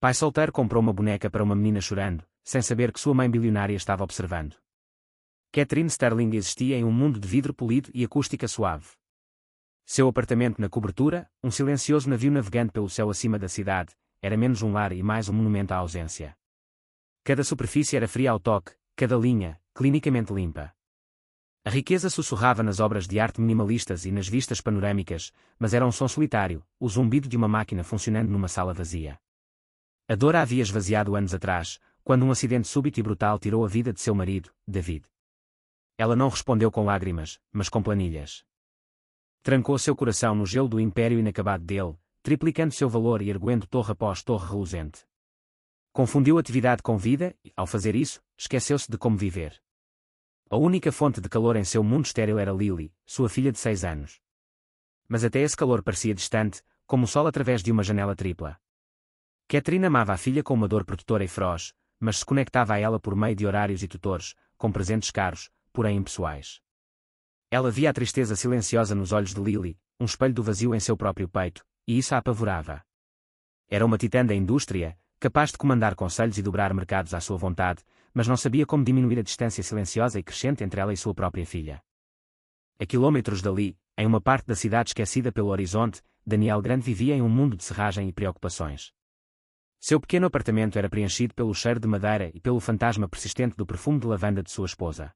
Pai solteiro comprou uma boneca para uma menina chorando, sem saber que sua mãe bilionária estava observando. Catherine Sterling existia em um mundo de vidro polido e acústica suave. Seu apartamento na cobertura, um silencioso navio navegante pelo céu acima da cidade, era menos um lar e mais um monumento à ausência. Cada superfície era fria ao toque, cada linha, clinicamente limpa. A riqueza sussurrava nas obras de arte minimalistas e nas vistas panorâmicas, mas era um som solitário, o zumbido de uma máquina funcionando numa sala vazia. A dor a havia esvaziado anos atrás, quando um acidente súbito e brutal tirou a vida de seu marido, David. Ela não respondeu com lágrimas, mas com planilhas. Trancou seu coração no gelo do império inacabado dele, triplicando seu valor e erguendo torre após torre reluzente. Confundiu atividade com vida e, ao fazer isso, esqueceu-se de como viver. A única fonte de calor em seu mundo estéril era Lily, sua filha de 6 anos. Mas até esse calor parecia distante, como o sol através de uma janela tripla. Catherine amava a filha com uma dor protetora e feroz, mas se conectava a ela por meio de horários e tutores, com presentes caros, porém impessoais. Ela via a tristeza silenciosa nos olhos de Lily, um espelho do vazio em seu próprio peito, e isso a apavorava. Era uma titã da indústria, capaz de comandar conselhos e dobrar mercados à sua vontade, mas não sabia como diminuir a distância silenciosa e crescente entre ela e sua própria filha. A quilômetros dali, em uma parte da cidade esquecida pelo horizonte, Daniel Grant vivia em um mundo de serragem e preocupações. Seu pequeno apartamento era preenchido pelo cheiro de madeira e pelo fantasma persistente do perfume de lavanda de sua esposa.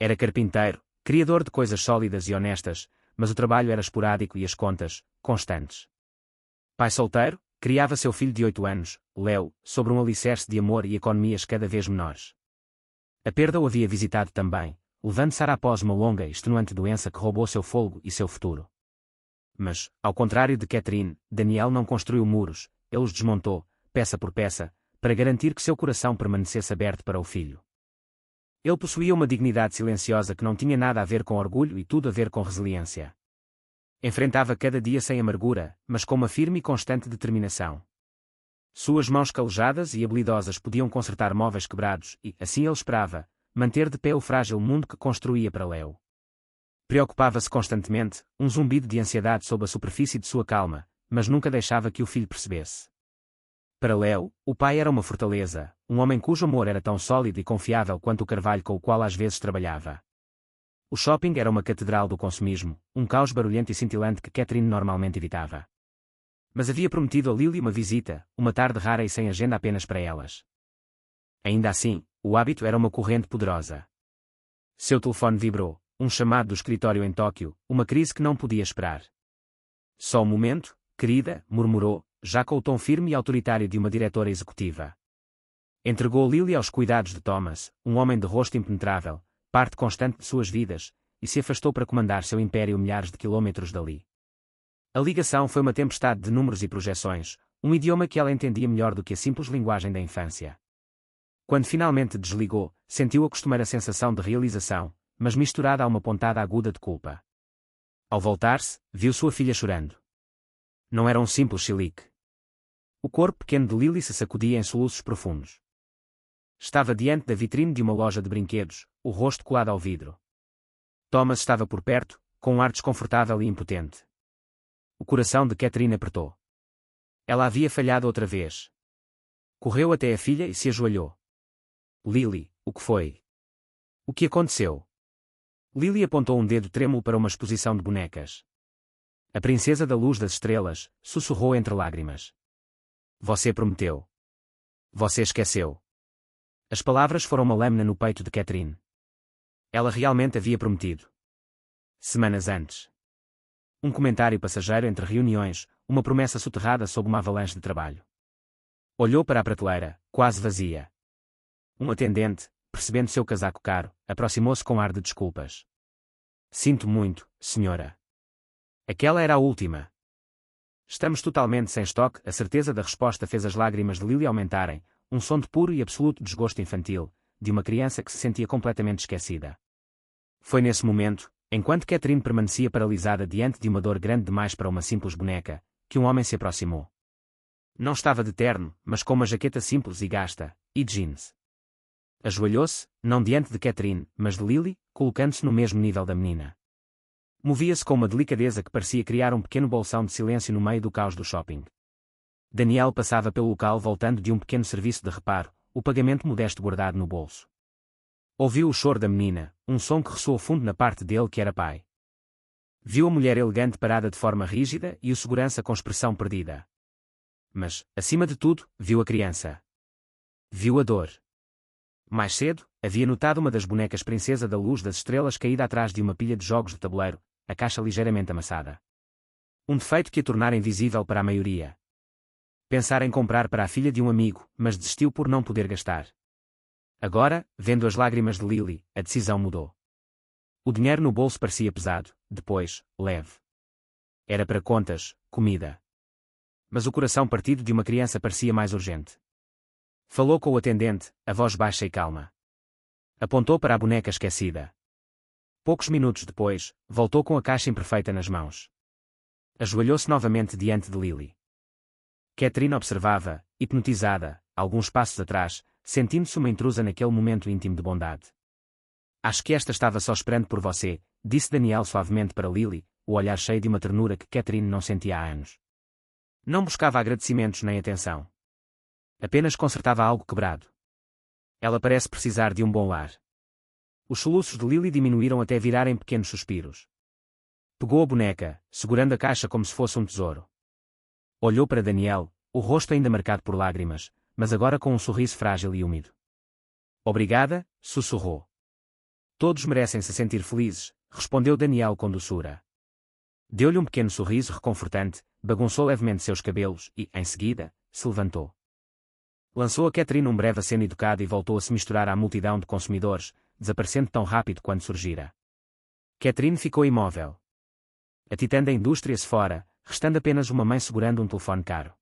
Era carpinteiro, criador de coisas sólidas e honestas, mas o trabalho era esporádico e as contas, constantes. Pai solteiro, criava seu filho de 8 anos, Leo, sobre um alicerce de amor e economias cada vez menores. A perda o havia visitado também, levando Sarah após uma longa e extenuante doença que roubou seu fôlego e seu futuro. Mas, ao contrário de Catherine, Daniel não construiu muros, ele os desmontou, peça por peça, para garantir que seu coração permanecesse aberto para o filho. Ele possuía uma dignidade silenciosa que não tinha nada a ver com orgulho e tudo a ver com resiliência. Enfrentava cada dia sem amargura, mas com uma firme e constante determinação. Suas mãos calejadas e habilidosas podiam consertar móveis quebrados e, assim ele esperava, manter de pé o frágil mundo que construía para Leo. Preocupava-se constantemente, um zumbido de ansiedade sob a superfície de sua calma, mas nunca deixava que o filho percebesse. Para Leo, o pai era uma fortaleza, um homem cujo amor era tão sólido e confiável quanto o carvalho com o qual às vezes trabalhava. O shopping era uma catedral do consumismo, um caos barulhento e cintilante que Catherine normalmente evitava. Mas havia prometido a Lily uma visita, uma tarde rara e sem agenda apenas para elas. Ainda assim, o hábito era uma corrente poderosa. Seu telefone vibrou, um chamado do escritório em Tóquio, uma crise que não podia esperar. Só um momento, querida, murmurou, já com o tom firme e autoritário de uma diretora executiva. Entregou Lily aos cuidados de Thomas, um homem de rosto impenetrável, parte constante de suas vidas, e se afastou para comandar seu império milhares de quilômetros dali. A ligação foi uma tempestade de números e projeções, um idioma que ela entendia melhor do que a simples linguagem da infância. Quando finalmente desligou, sentiu a costumeira sensação de realização, mas misturada a uma pontada aguda de culpa. Ao voltar-se, viu sua filha chorando. Não era um simples chilique. O corpo pequeno de Lily se sacudia em soluços profundos. Estava diante da vitrine de uma loja de brinquedos, o rosto colado ao vidro. Thomas estava por perto, com um ar desconfortável e impotente. O coração de Catherine apertou. Ela havia falhado outra vez. Correu até a filha e se ajoelhou. Lily, o que foi? O que aconteceu? Lily apontou um dedo trêmulo para uma exposição de bonecas. A princesa da luz das estrelas, sussurrou entre lágrimas. Você prometeu. Você esqueceu. As palavras foram uma lâmina no peito de Catherine. Ela realmente havia prometido. Semanas antes. Um comentário passageiro entre reuniões, uma promessa soterrada sob uma avalanche de trabalho. Olhou para a prateleira, quase vazia. Um atendente, percebendo seu casaco caro, aproximou-se com ar de desculpas. Sinto muito, senhora. Aquela era a última. Estamos totalmente sem estoque. A certeza da resposta fez as lágrimas de Lily aumentarem, um som de puro e absoluto desgosto infantil, de uma criança que se sentia completamente esquecida. Foi nesse momento, enquanto Catherine permanecia paralisada diante de uma dor grande demais para uma simples boneca, que um homem se aproximou. Não estava de terno, mas com uma jaqueta simples e gasta, e jeans. Ajoelhou-se, não diante de Catherine, mas de Lily, colocando-se no mesmo nível da menina. Movia-se com uma delicadeza que parecia criar um pequeno bolsão de silêncio no meio do caos do shopping. Daniel passava pelo local voltando de um pequeno serviço de reparo, o pagamento modesto guardado no bolso. Ouviu o choro da menina, um som que ressoou fundo na parte dele que era pai. Viu a mulher elegante parada de forma rígida e o segurança com expressão perdida. Mas, acima de tudo, viu a criança. Viu a dor. Mais cedo, havia notado uma das bonecas princesa da luz das estrelas caída atrás de uma pilha de jogos de tabuleiro, a caixa ligeiramente amassada. Um defeito que a tornara invisível para a maioria. Pensara em comprar para a filha de um amigo, mas desistiu por não poder gastar. Agora, vendo as lágrimas de Lily, a decisão mudou. O dinheiro no bolso parecia pesado, depois, leve. Era para contas, comida. Mas o coração partido de uma criança parecia mais urgente. Falou com o atendente, a voz baixa e calma. Apontou para a boneca esquecida. Poucos minutos depois, voltou com a caixa imperfeita nas mãos. Ajoelhou-se novamente diante de Lily. Catherine observava, hipnotizada, alguns passos atrás, sentindo-se uma intrusa naquele momento íntimo de bondade. Acho que esta estava só esperando por você, disse Daniel suavemente para Lily, o olhar cheio de uma ternura que Catherine não sentia há anos. Não buscava agradecimentos nem atenção. Apenas consertava algo quebrado. Ela parece precisar de um bom lar. Os soluços de Lily diminuíram até virarem pequenos suspiros. Pegou a boneca, segurando a caixa como se fosse um tesouro. Olhou para Daniel, o rosto ainda marcado por lágrimas, mas agora com um sorriso frágil e úmido. Obrigada, sussurrou. Todos merecem se sentir felizes, respondeu Daniel com doçura. Deu-lhe um pequeno sorriso reconfortante, bagunçou levemente seus cabelos e, em seguida, se levantou. Lançou a Catherine um breve aceno educado e voltou a se misturar à multidão de consumidores, desaparecendo tão rápido quando surgira. Catherine ficou imóvel. A titã da indústria-se fora, restando apenas uma mãe segurando um telefone caro.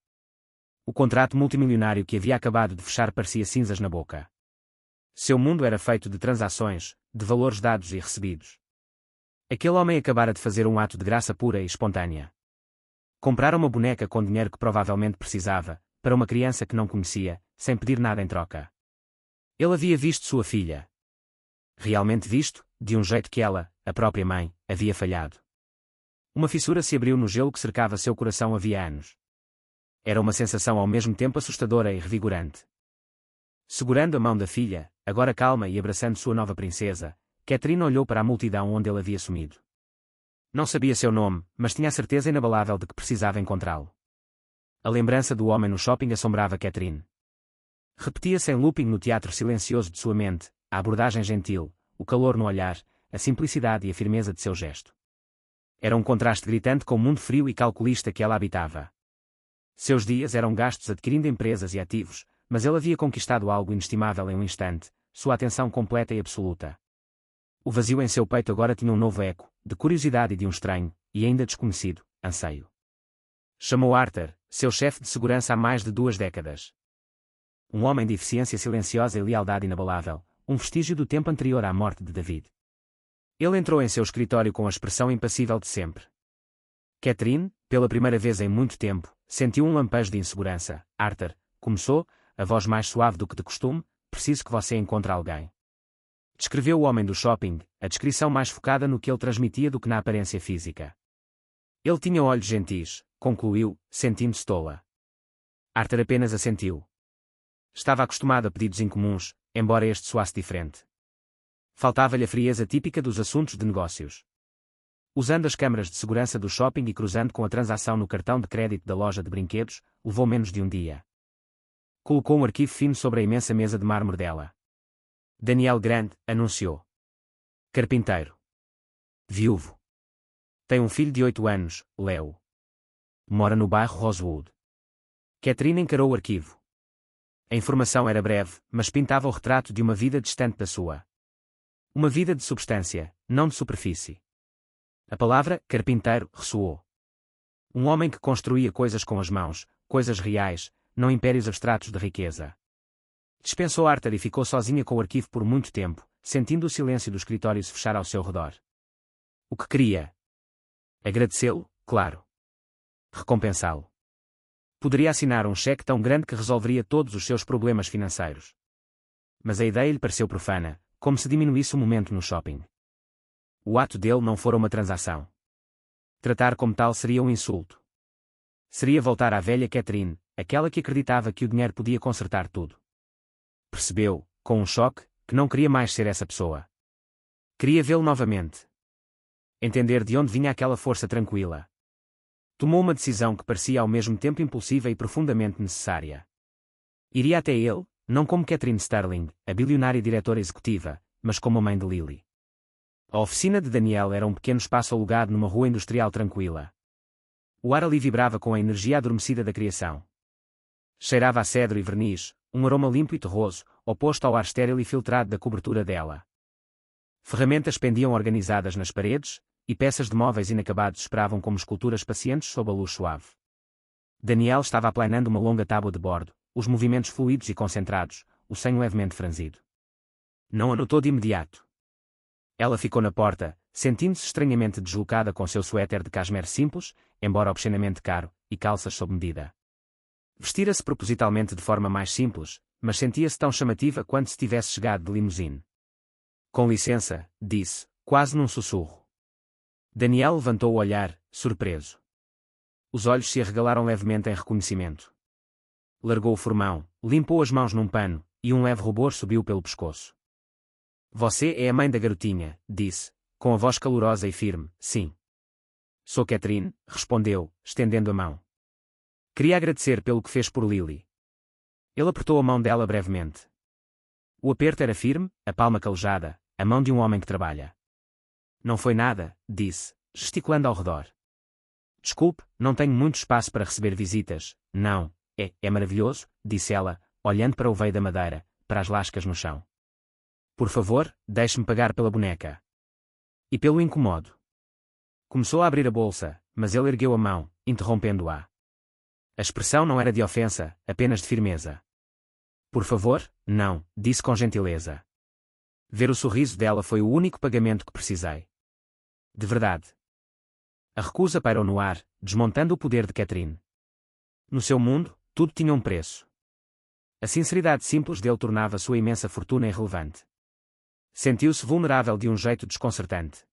O contrato multimilionário que havia acabado de fechar parecia cinzas na boca. Seu mundo era feito de transações, de valores dados e recebidos. Aquele homem acabara de fazer um ato de graça pura e espontânea. Comprara uma boneca com dinheiro que provavelmente precisava, para uma criança que não conhecia, sem pedir nada em troca. Ele havia visto sua filha. Realmente visto, de um jeito que ela, a própria mãe, havia falhado. Uma fissura se abriu no gelo que cercava seu coração havia anos. Era uma sensação ao mesmo tempo assustadora e revigorante. Segurando a mão da filha, agora calma e abraçando sua nova princesa, Catherine olhou para a multidão onde ele havia sumido. Não sabia seu nome, mas tinha a certeza inabalável de que precisava encontrá-lo. A lembrança do homem no shopping assombrava Catherine. Repetia-se em looping no teatro silencioso de sua mente, a abordagem gentil, o calor no olhar, a simplicidade e a firmeza de seu gesto. Era um contraste gritante com o mundo frio e calculista que ela habitava. Seus dias eram gastos adquirindo empresas e ativos, mas ele havia conquistado algo inestimável em um instante, sua atenção completa e absoluta. O vazio em seu peito agora tinha um novo eco, de curiosidade e de um estranho, e ainda desconhecido, anseio. Chamou Arthur, seu chefe de segurança há mais de 2 décadas. Um homem de eficiência silenciosa e lealdade inabalável, um vestígio do tempo anterior à morte de David. Ele entrou em seu escritório com a expressão impassível de sempre. Catherine, pela primeira vez em muito tempo, sentiu um lampejo de insegurança. Arthur, começou, a voz mais suave do que de costume, preciso que você encontre alguém. Descreveu o homem do shopping, a descrição mais focada no que ele transmitia do que na aparência física. Ele tinha olhos gentis, concluiu, sentindo-se tola. Arthur apenas assentiu. Estava acostumado a pedidos incomuns, embora este soasse diferente. Faltava-lhe a frieza típica dos assuntos de negócios. Usando as câmaras de segurança do shopping e cruzando com a transação no cartão de crédito da loja de brinquedos, levou menos de um dia. Colocou um arquivo fino sobre a imensa mesa de mármore dela. Daniel Grant, anunciou. Carpinteiro. Viúvo. Tem um filho de 8 anos, Leo. Mora no bairro Rosewood. Catherine encarou o arquivo. A informação era breve, mas pintava o retrato de uma vida distante da sua. Uma vida de substância, não de superfície. A palavra carpinteiro ressoou. Um homem que construía coisas com as mãos, coisas reais, não impérios abstratos de riqueza. Dispensou Arthur e ficou sozinha com o arquivo por muito tempo, sentindo o silêncio do escritório se fechar ao seu redor. O que queria? Agradecê-lo, claro. Recompensá-lo. Poderia assinar um cheque tão grande que resolveria todos os seus problemas financeiros. Mas a ideia lhe pareceu profana, como se diminuísse o momento no shopping. O ato dele não fora uma transação. Tratar como tal seria um insulto. Seria voltar à velha Catherine, aquela que acreditava que o dinheiro podia consertar tudo. Percebeu, com um choque, que não queria mais ser essa pessoa. Queria vê-lo novamente. Entender de onde vinha aquela força tranquila. Tomou uma decisão que parecia ao mesmo tempo impulsiva e profundamente necessária. Iria até ele, não como Catherine Sterling, a bilionária diretora executiva, mas como a mãe de Lily. A oficina de Daniel era um pequeno espaço alugado numa rua industrial tranquila. O ar ali vibrava com a energia adormecida da criação. Cheirava a cedro e verniz, um aroma limpo e terroso, oposto ao ar estéril e filtrado da cobertura dela. Ferramentas pendiam organizadas nas paredes, e peças de móveis inacabados esperavam como esculturas pacientes sob a luz suave. Daniel estava aplanando uma longa tábua de bordo, os movimentos fluidos e concentrados, o senho levemente franzido. Não a notou de imediato. Ela ficou na porta, sentindo-se estranhamente deslocada com seu suéter de cashmere simples, embora obscenamente caro, e calças sob medida. Vestira-se propositalmente de forma mais simples, mas sentia-se tão chamativa quanto se tivesse chegado de limusine. Com licença, disse, quase num sussurro. Daniel levantou o olhar, surpreso. Os olhos se arregalaram levemente em reconhecimento. Largou o formão, limpou as mãos num pano, e um leve rubor subiu pelo pescoço. Você é a mãe da garotinha, disse, com a voz calorosa e firme. Sim. Sou Catherine, respondeu, estendendo a mão. Queria agradecer pelo que fez por Lily. Ele apertou a mão dela brevemente. O aperto era firme, a palma calejada, a mão de um homem que trabalha. Não foi nada, disse, gesticulando ao redor. Desculpe, não tenho muito espaço para receber visitas. Não, é maravilhoso, disse ela, olhando para o veio da madeira, para as lascas no chão. Por favor, deixe-me pagar pela boneca. E pelo incomodo. Começou a abrir a bolsa, mas ele ergueu a mão, interrompendo-a. A expressão não era de ofensa, apenas de firmeza. Por favor, não, disse com gentileza. Ver o sorriso dela foi o único pagamento que precisei. De verdade. A recusa pairou no ar, desmontando o poder de Catherine. No seu mundo, tudo tinha um preço. A sinceridade simples dele tornava sua imensa fortuna irrelevante. Sentiu-se vulnerável de um jeito desconcertante.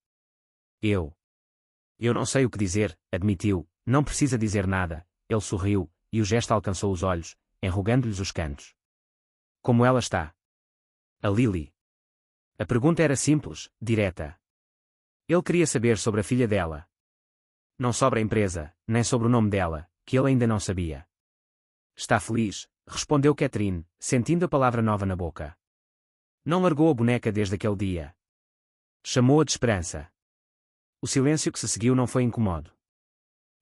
Eu não sei o que dizer, admitiu, não precisa dizer nada. Ele sorriu, e o gesto alcançou os olhos, enrugando-lhes os cantos. Como ela está? A Lily. A pergunta era simples, direta. Ele queria saber sobre a filha dela. Não sobre a empresa, nem sobre o nome dela, que ele ainda não sabia. Está feliz, respondeu Catherine, sentindo a palavra nova na boca. Não largou a boneca desde aquele dia. Chamou-a de esperança. O silêncio que se seguiu não foi incômodo.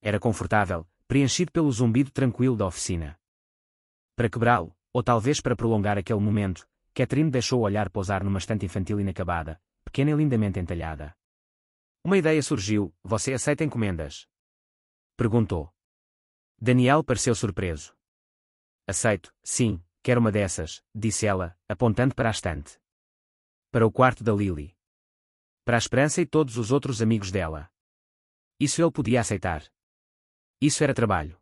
Era confortável, preenchido pelo zumbido tranquilo da oficina. Para quebrá-lo, ou talvez para prolongar aquele momento, Catherine deixou o olhar pousar numa estante infantil inacabada, pequena e lindamente entalhada. Uma ideia surgiu. Você aceita encomendas? Perguntou. Daniel pareceu surpreso. Aceito, sim, quero uma dessas, disse ela, apontando para a estante. Para o quarto da Lily. Para a Esperança e todos os outros amigos dela. Isso ele podia aceitar. Isso era trabalho.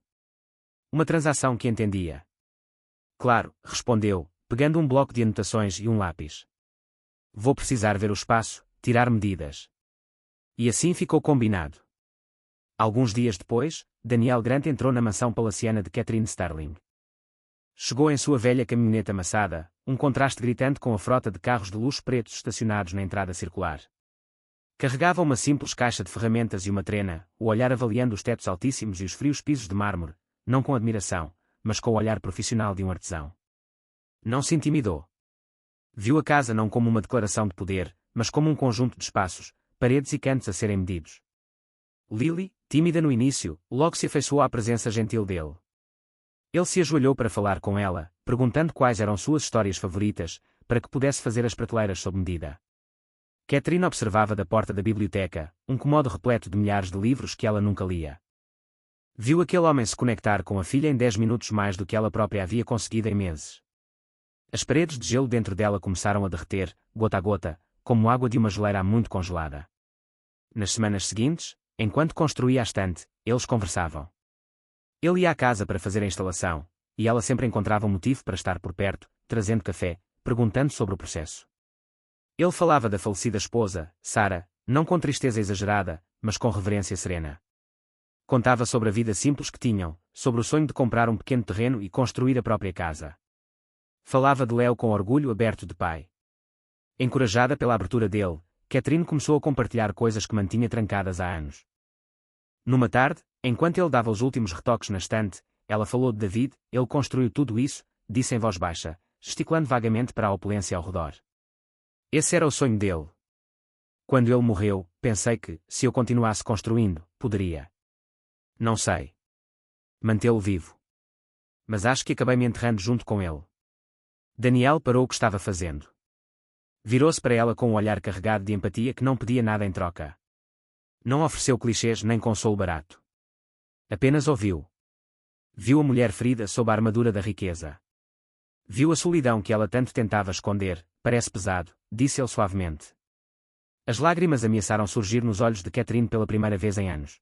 Uma transação que entendia. Claro, respondeu, pegando um bloco de anotações e um lápis. Vou precisar ver o espaço, tirar medidas. E assim ficou combinado. Alguns dias depois, Daniel Grant entrou na mansão palaciana de Catherine Sterling. Chegou em sua velha caminhonete amassada, um contraste gritante com a frota de carros de luxo pretos estacionados na entrada circular. Carregava uma simples caixa de ferramentas e uma trena, o olhar avaliando os tetos altíssimos e os frios pisos de mármore, não com admiração, mas com o olhar profissional de um artesão. Não se intimidou. Viu a casa não como uma declaração de poder, mas como um conjunto de espaços, paredes e cantos a serem medidos. Lily, tímida no início, logo se afeiçoou à presença gentil dele. Ele se ajoelhou para falar com ela, perguntando quais eram suas histórias favoritas, para que pudesse fazer as prateleiras sob medida. Catherine observava da porta da biblioteca, um cômodo repleto de milhares de livros que ela nunca lia. Viu aquele homem se conectar com a filha em 10 minutos mais do que ela própria havia conseguido em meses. As paredes de gelo dentro dela começaram a derreter, gota a gota, como água de uma geleira muito congelada. Nas semanas seguintes, enquanto construía a estante, eles conversavam. Ele ia à casa para fazer a instalação, e ela sempre encontrava um motivo para estar por perto, trazendo café, perguntando sobre o processo. Ele falava da falecida esposa, Sarah, não com tristeza exagerada, mas com reverência serena. Contava sobre a vida simples que tinham, sobre o sonho de comprar um pequeno terreno e construir a própria casa. Falava de Leo com orgulho aberto de pai. Encorajada pela abertura dele, Catherine começou a compartilhar coisas que mantinha trancadas há anos. Numa tarde, enquanto ele dava os últimos retoques na estante, ela falou de David. Ele construiu tudo isso, disse em voz baixa, gesticulando vagamente para a opulência ao redor. Esse era o sonho dele. Quando ele morreu, pensei que, se eu continuasse construindo, poderia. Não sei. Mantê-lo vivo. Mas acho que acabei me enterrando junto com ele. Daniel parou o que estava fazendo. Virou-se para ela com um olhar carregado de empatia que não pedia nada em troca. Não ofereceu clichês nem consolo barato. Apenas ouviu. Viu a mulher ferida sob a armadura da riqueza. Viu a solidão que ela tanto tentava esconder. Parece pesado, disse ele suavemente. As lágrimas ameaçaram surgir nos olhos de Catherine pela primeira vez em anos.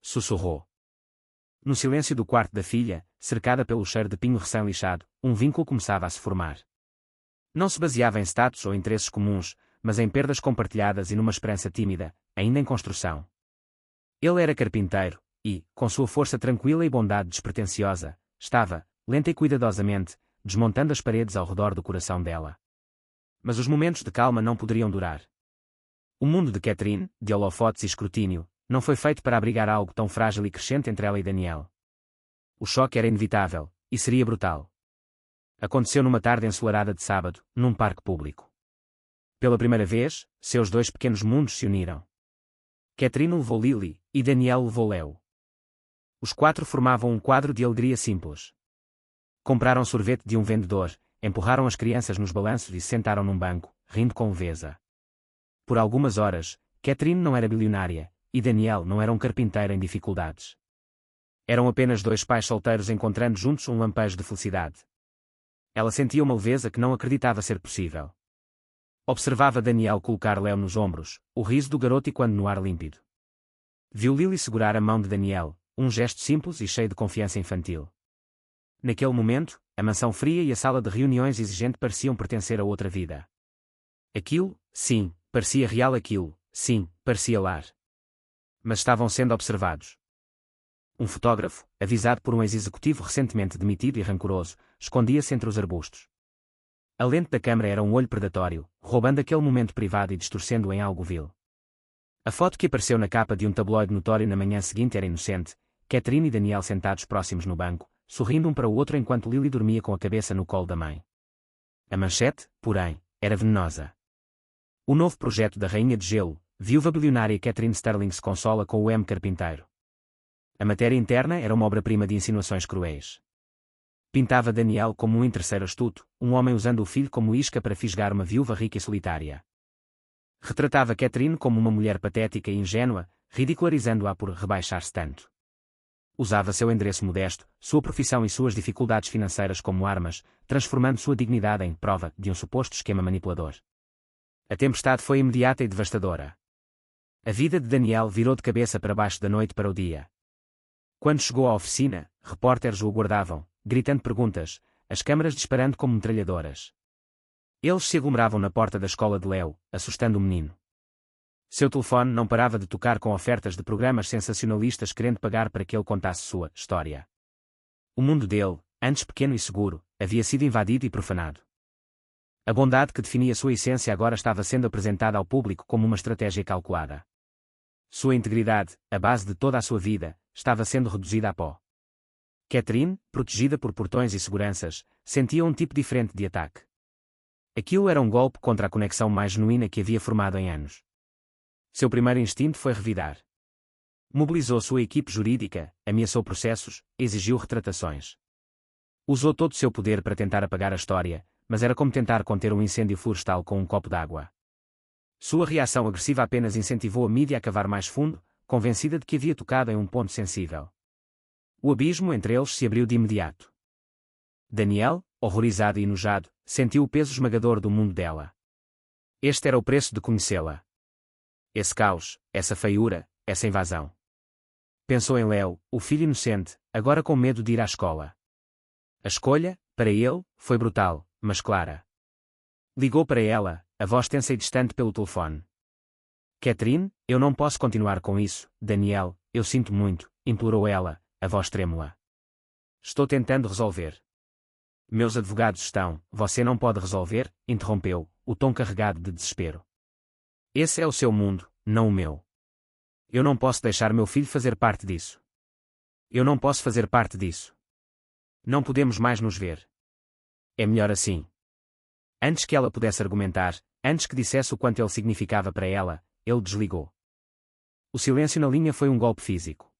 Sussurrou. No silêncio do quarto da filha, cercada pelo cheiro de pinho recém-lixado, um vínculo começava a se formar. Não se baseava em status ou interesses comuns, mas em perdas compartilhadas e numa esperança tímida, ainda em construção. Ele era carpinteiro, e, com sua força tranquila e bondade despretensiosa, estava, lenta e cuidadosamente, desmontando as paredes ao redor do coração dela. Mas os momentos de calma não poderiam durar. O mundo de Catherine, de holofotes e escrutínio, não foi feito para abrigar algo tão frágil e crescente entre ela e Daniel. O choque era inevitável, e seria brutal. Aconteceu numa tarde ensolarada de sábado, num parque público. Pela primeira vez, seus dois pequenos mundos se uniram. Catherine levou Lily, e Daniel levou Leo. Os quatro formavam um quadro de alegria simples. Compraram sorvete de um vendedor, empurraram as crianças nos balanços e se sentaram num banco, rindo com leveza. Por algumas horas, Catherine não era bilionária, e Daniel não era um carpinteiro em dificuldades. Eram apenas dois pais solteiros encontrando juntos um lampejo de felicidade. Ela sentia uma leveza que não acreditava ser possível. Observava Daniel colocar Leo nos ombros, o riso do garoto e quando no ar límpido. Viu Lily segurar a mão de Daniel, um gesto simples e cheio de confiança infantil. Naquele momento, a mansão fria e a sala de reuniões exigente pareciam pertencer a outra vida. Aquilo, sim, parecia real. Aquilo, sim, parecia lar. Mas estavam sendo observados. Um fotógrafo, avisado por um ex-executivo recentemente demitido e rancoroso, escondia-se entre os arbustos. A lente da câmara era um olho predatório, roubando aquele momento privado e distorcendo-o em algo vil. A foto que apareceu na capa de um tabloide notório na manhã seguinte era inocente, Catherine e Daniel sentados próximos no banco, sorrindo um para o outro enquanto Lily dormia com a cabeça no colo da mãe. A manchete, porém, era venenosa. O novo projeto da Rainha de Gelo, viúva bilionária Catherine Sterling se consola com o M. Carpinteiro. A matéria interna era uma obra-prima de insinuações cruéis. Pintava Daniel como um interesseiro astuto, um homem usando o filho como isca para fisgar uma viúva rica e solitária. Retratava Catherine como uma mulher patética e ingênua, ridicularizando-a por rebaixar-se tanto. Usava seu endereço modesto, sua profissão e suas dificuldades financeiras como armas, transformando sua dignidade em prova de um suposto esquema manipulador. A tempestade foi imediata e devastadora. A vida de Daniel virou de cabeça para baixo da noite para o dia. Quando chegou à oficina, repórteres o aguardavam, gritando perguntas, as câmaras disparando como metralhadoras. Eles se aglomeravam na porta da escola de Leo, assustando o menino. Seu telefone não parava de tocar com ofertas de programas sensacionalistas querendo pagar para que ele contasse sua história. O mundo dele, antes pequeno e seguro, havia sido invadido e profanado. A bondade que definia sua essência agora estava sendo apresentada ao público como uma estratégia calculada. Sua integridade, a base de toda a sua vida, estava sendo reduzida a pó. Catherine, protegida por portões e seguranças, sentia um tipo diferente de ataque. Aquilo era um golpe contra a conexão mais genuína que havia formado em anos. Seu primeiro instinto foi revidar. Mobilizou sua equipe jurídica, ameaçou processos, exigiu retratações. Usou todo o seu poder para tentar apagar a história, mas era como tentar conter um incêndio florestal com um copo d'água. Sua reação agressiva apenas incentivou a mídia a cavar mais fundo, convencida de que havia tocado em um ponto sensível. O abismo entre eles se abriu de imediato. Daniel, horrorizado e enojado, sentiu o peso esmagador do mundo dela. Este era o preço de conhecê-la. Esse caos, essa feiura, essa invasão. Pensou em Leo, o filho inocente, agora com medo de ir à escola. A escolha, para ele, foi brutal, mas clara. Ligou para ela, a voz tensa e distante pelo telefone. Catherine, eu não posso continuar com isso, Daniel, eu sinto muito, implorou ela, a voz trêmula. Estou tentando resolver. Meus advogados estão, você não pode resolver, interrompeu, o tom carregado de desespero. Esse é o seu mundo, não o meu. Eu não posso deixar meu filho fazer parte disso. Eu não posso fazer parte disso. Não podemos mais nos ver. É melhor assim. Antes que ela pudesse argumentar, antes que dissesse o quanto ele significava para ela, ele desligou. O silêncio na linha foi um golpe físico.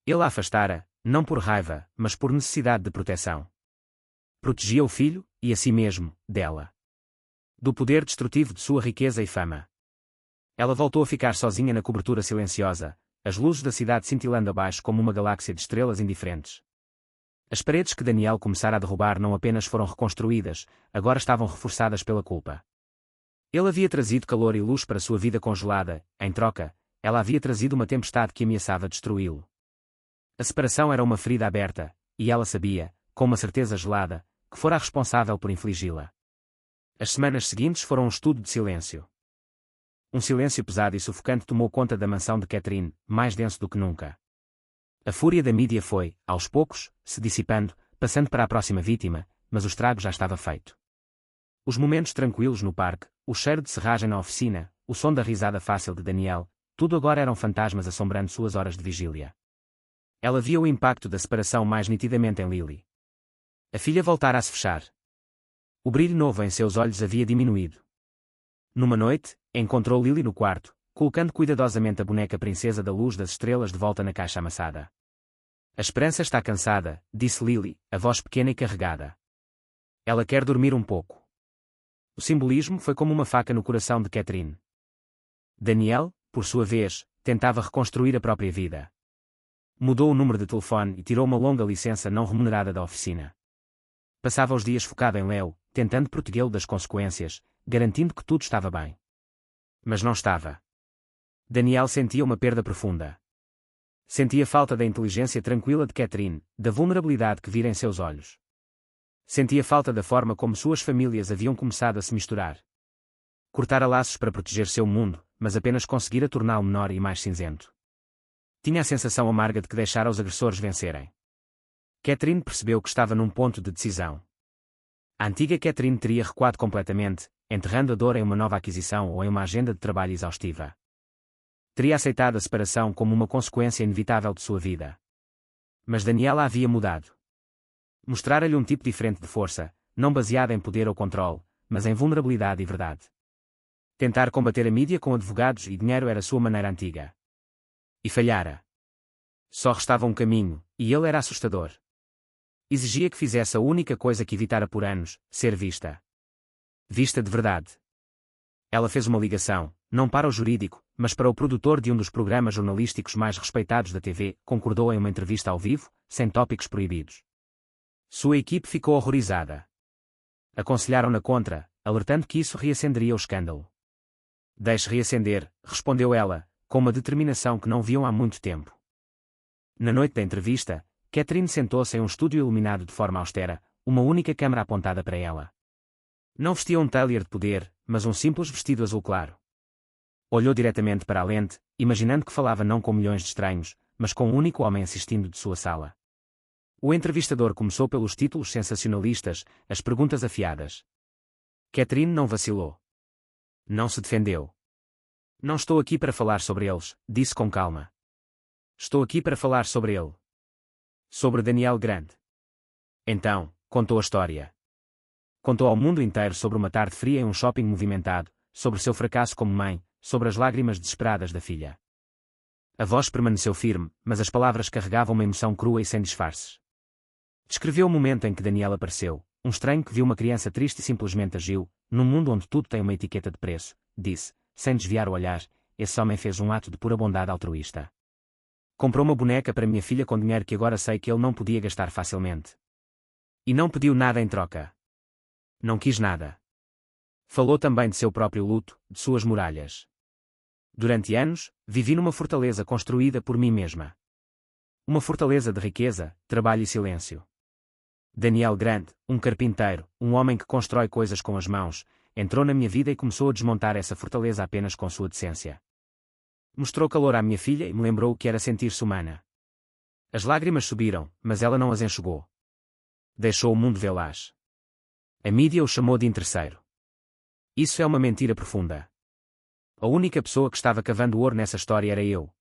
Ele a afastara, não por raiva, mas por necessidade de proteção. Protegia o filho, e a si mesmo, dela. Do poder destrutivo de sua riqueza e fama. Ela voltou a ficar sozinha na cobertura silenciosa, as luzes da cidade cintilando abaixo como uma galáxia de estrelas indiferentes. As paredes que Daniel começara a derrubar não apenas foram reconstruídas, agora estavam reforçadas pela culpa. Ele havia trazido calor e luz para sua vida congelada, em troca, ela havia trazido uma tempestade que ameaçava destruí-lo. A separação era uma ferida aberta, e ela sabia, com uma certeza gelada, que fora a responsável por infligi-la. As semanas seguintes foram um estudo de silêncio. Um silêncio pesado e sufocante tomou conta da mansão de Catherine, mais denso do que nunca. A fúria da mídia foi, aos poucos, se dissipando, passando para a próxima vítima, mas o estrago já estava feito. Os momentos tranquilos no parque, o cheiro de serragem na oficina, o som da risada fácil de Daniel, tudo agora eram fantasmas assombrando suas horas de vigília. Ela via o impacto da separação mais nitidamente em Lily. A filha voltara a se fechar. O brilho novo em seus olhos havia diminuído. Numa noite, encontrou Lily no quarto, colocando cuidadosamente a boneca princesa da luz das estrelas de volta na caixa amassada. A esperança está cansada, disse Lily, a voz pequena e carregada. Ela quer dormir um pouco. O simbolismo foi como uma faca no coração de Catherine. Daniel, por sua vez, tentava reconstruir a própria vida. Mudou o número de telefone e tirou uma longa licença não remunerada da oficina. Passava os dias focado em Leo, tentando protegê-lo das consequências, garantindo que tudo estava bem. Mas não estava. Daniel sentia uma perda profunda. Sentia falta da inteligência tranquila de Catherine, da vulnerabilidade que vira em seus olhos. Sentia falta da forma como suas famílias haviam começado a se misturar. Cortara laços para proteger seu mundo, mas apenas conseguira torná-lo menor e mais cinzento. Tinha a sensação amarga de que deixara os agressores vencerem. Catherine percebeu que estava num ponto de decisão. A antiga Catherine teria recuado completamente, enterrando a dor em uma nova aquisição ou em uma agenda de trabalho exaustiva. Teria aceitado a separação como uma consequência inevitável de sua vida. Mas Daniela havia mudado. Mostrara-lhe um tipo diferente de força, não baseada em poder ou controle, mas em vulnerabilidade e verdade. Tentar combater a mídia com advogados e dinheiro era sua maneira antiga. E falhara. Só restava um caminho, e ele era assustador. Exigia que fizesse a única coisa que evitara por anos, ser vista. Vista de verdade. Ela fez uma ligação, não para o jurídico, mas para o produtor de um dos programas jornalísticos mais respeitados da TV, concordou em uma entrevista ao vivo, sem tópicos proibidos. Sua equipe ficou horrorizada. Aconselharam-na contra, alertando que isso reacenderia o escândalo. Deixe reacender, respondeu ela, com uma determinação que não viam há muito tempo. Na noite da entrevista, Catherine sentou-se em um estúdio iluminado de forma austera, uma única câmara apontada para ela. Não vestia um tailleur de poder, mas um simples vestido azul claro. Olhou diretamente para a lente, imaginando que falava não com milhões de estranhos, mas com um único homem assistindo de sua sala. O entrevistador começou pelos títulos sensacionalistas, as perguntas afiadas. Catherine não vacilou. Não se defendeu. Não estou aqui para falar sobre eles, disse com calma. Estou aqui para falar sobre ele. Sobre Daniel Grant. Então, contou a história. Contou ao mundo inteiro sobre uma tarde fria em um shopping movimentado, sobre seu fracasso como mãe, sobre as lágrimas desesperadas da filha. A voz permaneceu firme, mas as palavras carregavam uma emoção crua e sem disfarces. Descreveu o momento em que Daniel apareceu, um estranho que viu uma criança triste e simplesmente agiu, num mundo onde tudo tem uma etiqueta de preço, disse, sem desviar o olhar, esse homem fez um ato de pura bondade altruísta. Comprou uma boneca para minha filha com dinheiro que agora sei que ele não podia gastar facilmente. E não pediu nada em troca. Não quis nada. Falou também de seu próprio luto, de suas muralhas. Durante anos, vivi numa fortaleza construída por mim mesma. Uma fortaleza de riqueza, trabalho e silêncio. Daniel Grant, um carpinteiro, um homem que constrói coisas com as mãos, entrou na minha vida e começou a desmontar essa fortaleza apenas com sua decência. Mostrou calor à minha filha e me lembrou o que era sentir-se humana. As lágrimas subiram, mas ela não as enxugou. Deixou o mundo vê-las. A mídia o chamou de interesseiro. Isso é uma mentira profunda. A única pessoa que estava cavando ouro nessa história era eu.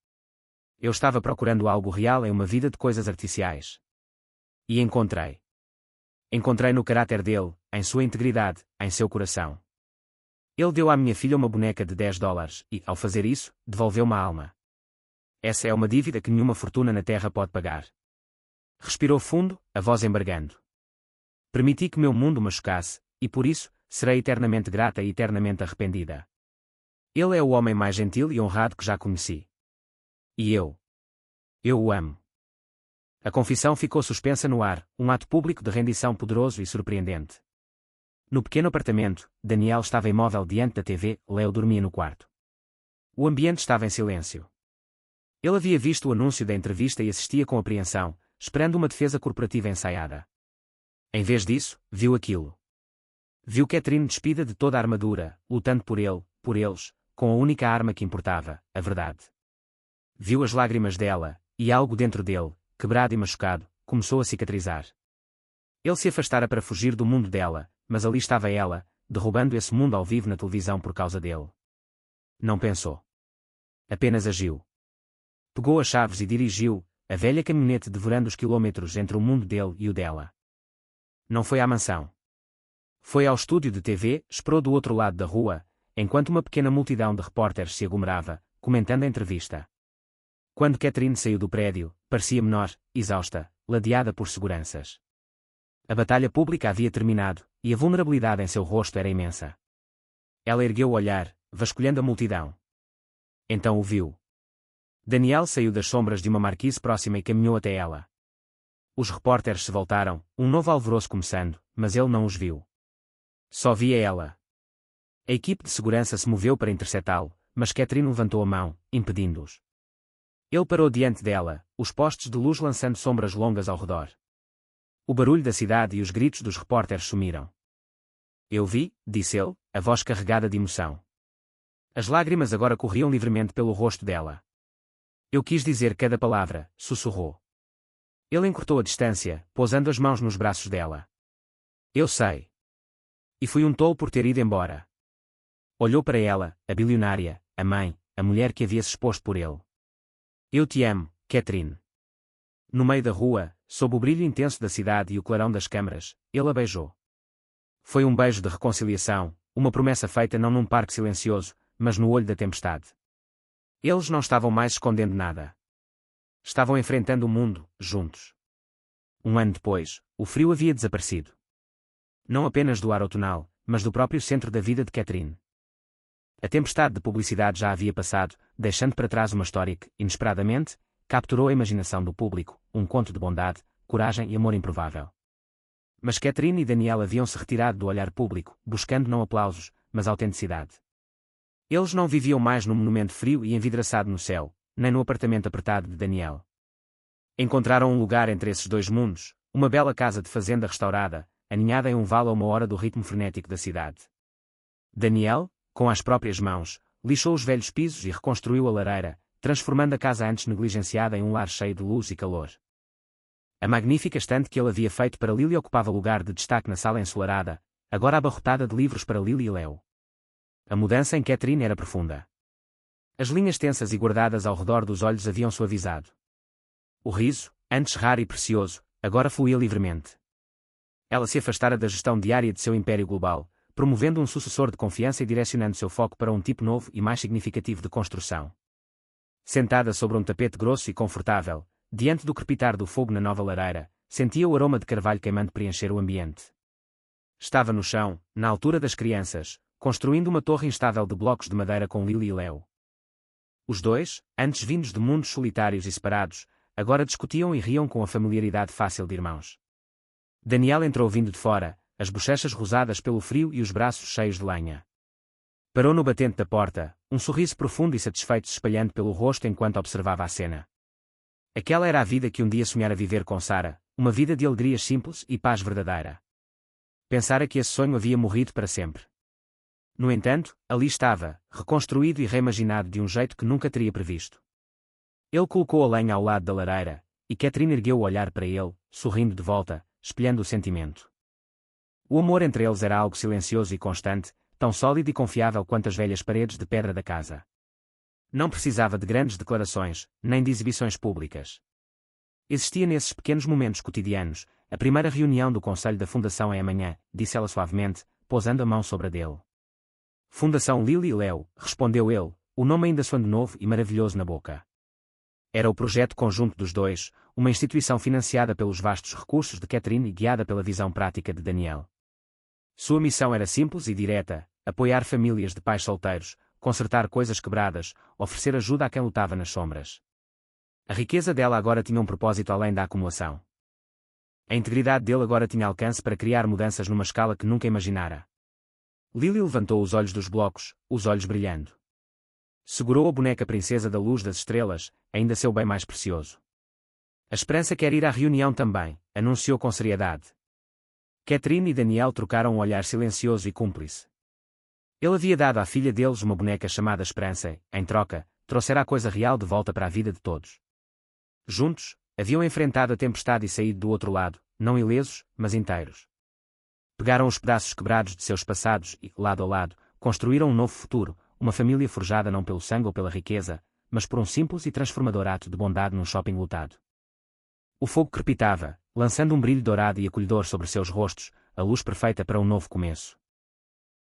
Eu estava procurando algo real em uma vida de coisas artificiais. E encontrei. Encontrei no caráter dele, em sua integridade, em seu coração. Ele deu à minha filha uma boneca de $10 e, ao fazer isso, devolveu-me a alma. Essa é uma dívida que nenhuma fortuna na Terra pode pagar. Respirou fundo, a voz embargando. Permiti que meu mundo machucasse, e por isso, serei eternamente grata e eternamente arrependida. Ele é o homem mais gentil e honrado que já conheci. E eu o amo. A confissão ficou suspensa no ar, um ato público de rendição poderoso e surpreendente. No pequeno apartamento, Daniel estava imóvel diante da TV, Leo dormia no quarto. O ambiente estava em silêncio. Ele havia visto o anúncio da entrevista e assistia com apreensão, esperando uma defesa corporativa ensaiada. Em vez disso, viu aquilo. Viu Catherine despida de toda a armadura, lutando por ele, por eles, com a única arma que importava, a verdade. Viu as lágrimas dela, e algo dentro dele, quebrado e machucado, começou a cicatrizar. Ele se afastara para fugir do mundo dela, mas ali estava ela, derrubando esse mundo ao vivo na televisão por causa dele. Não pensou. Apenas agiu. Pegou as chaves e dirigiu, a velha caminhonete devorando os quilômetros entre o mundo dele e o dela. Não foi à mansão. Foi ao estúdio de TV, esperou do outro lado da rua, enquanto uma pequena multidão de repórteres se aglomerava, comentando a entrevista. Quando Catherine saiu do prédio, parecia menor, exausta, ladeada por seguranças. A batalha pública havia terminado, e a vulnerabilidade em seu rosto era imensa. Ela ergueu o olhar, vasculhando a multidão. Então o viu. Daniel saiu das sombras de uma marquise próxima e caminhou até ela. Os repórteres se voltaram, um novo alvoroço começando, mas ele não os viu. Só via ela. A equipe de segurança se moveu para interceptá-lo, mas Catherine levantou a mão, impedindo-os. Ele parou diante dela, os postes de luz lançando sombras longas ao redor. O barulho da cidade e os gritos dos repórteres sumiram. Eu vi, disse ele, a voz carregada de emoção. As lágrimas agora corriam livremente pelo rosto dela. Eu quis dizer cada palavra, sussurrou. Ele encurtou a distância, pousando as mãos nos braços dela. Eu sei. E fui um tolo por ter ido embora. Olhou para ela, a bilionária, a mãe, a mulher que havia se exposto por ele. Eu te amo, Catherine. No meio da rua, sob o brilho intenso da cidade e o clarão das câmaras, ele a beijou. Foi um beijo de reconciliação, uma promessa feita não num parque silencioso, mas no olho da tempestade. Eles não estavam mais escondendo nada. Estavam enfrentando o mundo, juntos. Um ano depois, o frio havia desaparecido. Não apenas do ar outonal, mas do próprio centro da vida de Catherine. A tempestade de publicidade já havia passado, deixando para trás uma história que, inesperadamente, capturou a imaginação do público, um conto de bondade, coragem e amor improvável. Mas Catherine e Daniel haviam-se retirado do olhar público, buscando não aplausos, mas autenticidade. Eles não viviam mais no monumento frio e envidraçado no céu, nem no apartamento apertado de Daniel. Encontraram um lugar entre esses dois mundos, uma bela casa de fazenda restaurada, aninhada em um vale a 1 hora do ritmo frenético da cidade. Daniel, com as próprias mãos, lixou os velhos pisos e reconstruiu a lareira, transformando a casa antes negligenciada em um lar cheio de luz e calor. A magnífica estante que ele havia feito para Lily ocupava lugar de destaque na sala ensolarada, agora abarrotada de livros para Lily e Leo. A mudança em Catherine era profunda. As linhas tensas e guardadas ao redor dos olhos haviam suavizado. O riso, antes raro e precioso, agora fluía livremente. Ela se afastara da gestão diária de seu império global, promovendo um sucessor de confiança e direcionando seu foco para um tipo novo e mais significativo de construção. Sentada sobre um tapete grosso e confortável, diante do crepitar do fogo na nova lareira, sentia o aroma de carvalho queimando preencher o ambiente. Estava no chão, na altura das crianças, construindo uma torre instável de blocos de madeira com Lily e Leo. Os dois, antes vindos de mundos solitários e separados, agora discutiam e riam com a familiaridade fácil de irmãos. Daniel entrou vindo de fora, as bochechas rosadas pelo frio e os braços cheios de lenha. Parou no batente da porta, um sorriso profundo e satisfeito se espalhando pelo rosto enquanto observava a cena. Aquela era a vida que um dia sonhara viver com Sarah, uma vida de alegrias simples e paz verdadeira. Pensara que esse sonho havia morrido para sempre. No entanto, ali estava, reconstruído e reimaginado de um jeito que nunca teria previsto. Ele colocou a lenha ao lado da lareira, e Catherine ergueu o olhar para ele, sorrindo de volta, espelhando o sentimento. O amor entre eles era algo silencioso e constante, tão sólido e confiável quanto as velhas paredes de pedra da casa. Não precisava de grandes declarações, nem de exibições públicas. Existia nesses pequenos momentos cotidianos. A primeira reunião do Conselho da Fundação é amanhã, disse ela suavemente, pousando a mão sobre a dele. Fundação Lily Leo, respondeu ele, o nome ainda soando novo e maravilhoso na boca. Era o projeto conjunto dos dois, uma instituição financiada pelos vastos recursos de Catherine e guiada pela visão prática de Daniel. Sua missão era simples e direta, apoiar famílias de pais solteiros, consertar coisas quebradas, oferecer ajuda a quem lutava nas sombras. A riqueza dela agora tinha um propósito além da acumulação. A integridade dele agora tinha alcance para criar mudanças numa escala que nunca imaginara. Lily levantou os olhos dos blocos, os olhos brilhando. Segurou a boneca princesa da luz das estrelas, ainda seu bem mais precioso. A Esperança quer ir à reunião também, anunciou com seriedade. Catherine e Daniel trocaram um olhar silencioso e cúmplice. Ele havia dado à filha deles uma boneca chamada Esperança e, em troca, trouxera a coisa real de volta para a vida de todos. Juntos, haviam enfrentado a tempestade e saído do outro lado, não ilesos, mas inteiros. Pegaram os pedaços quebrados de seus passados e, lado a lado, construíram um novo futuro, uma família forjada não pelo sangue ou pela riqueza, mas por um simples e transformador ato de bondade num shopping lotado. O fogo crepitava, lançando um brilho dourado e acolhedor sobre seus rostos, a luz perfeita para um novo começo.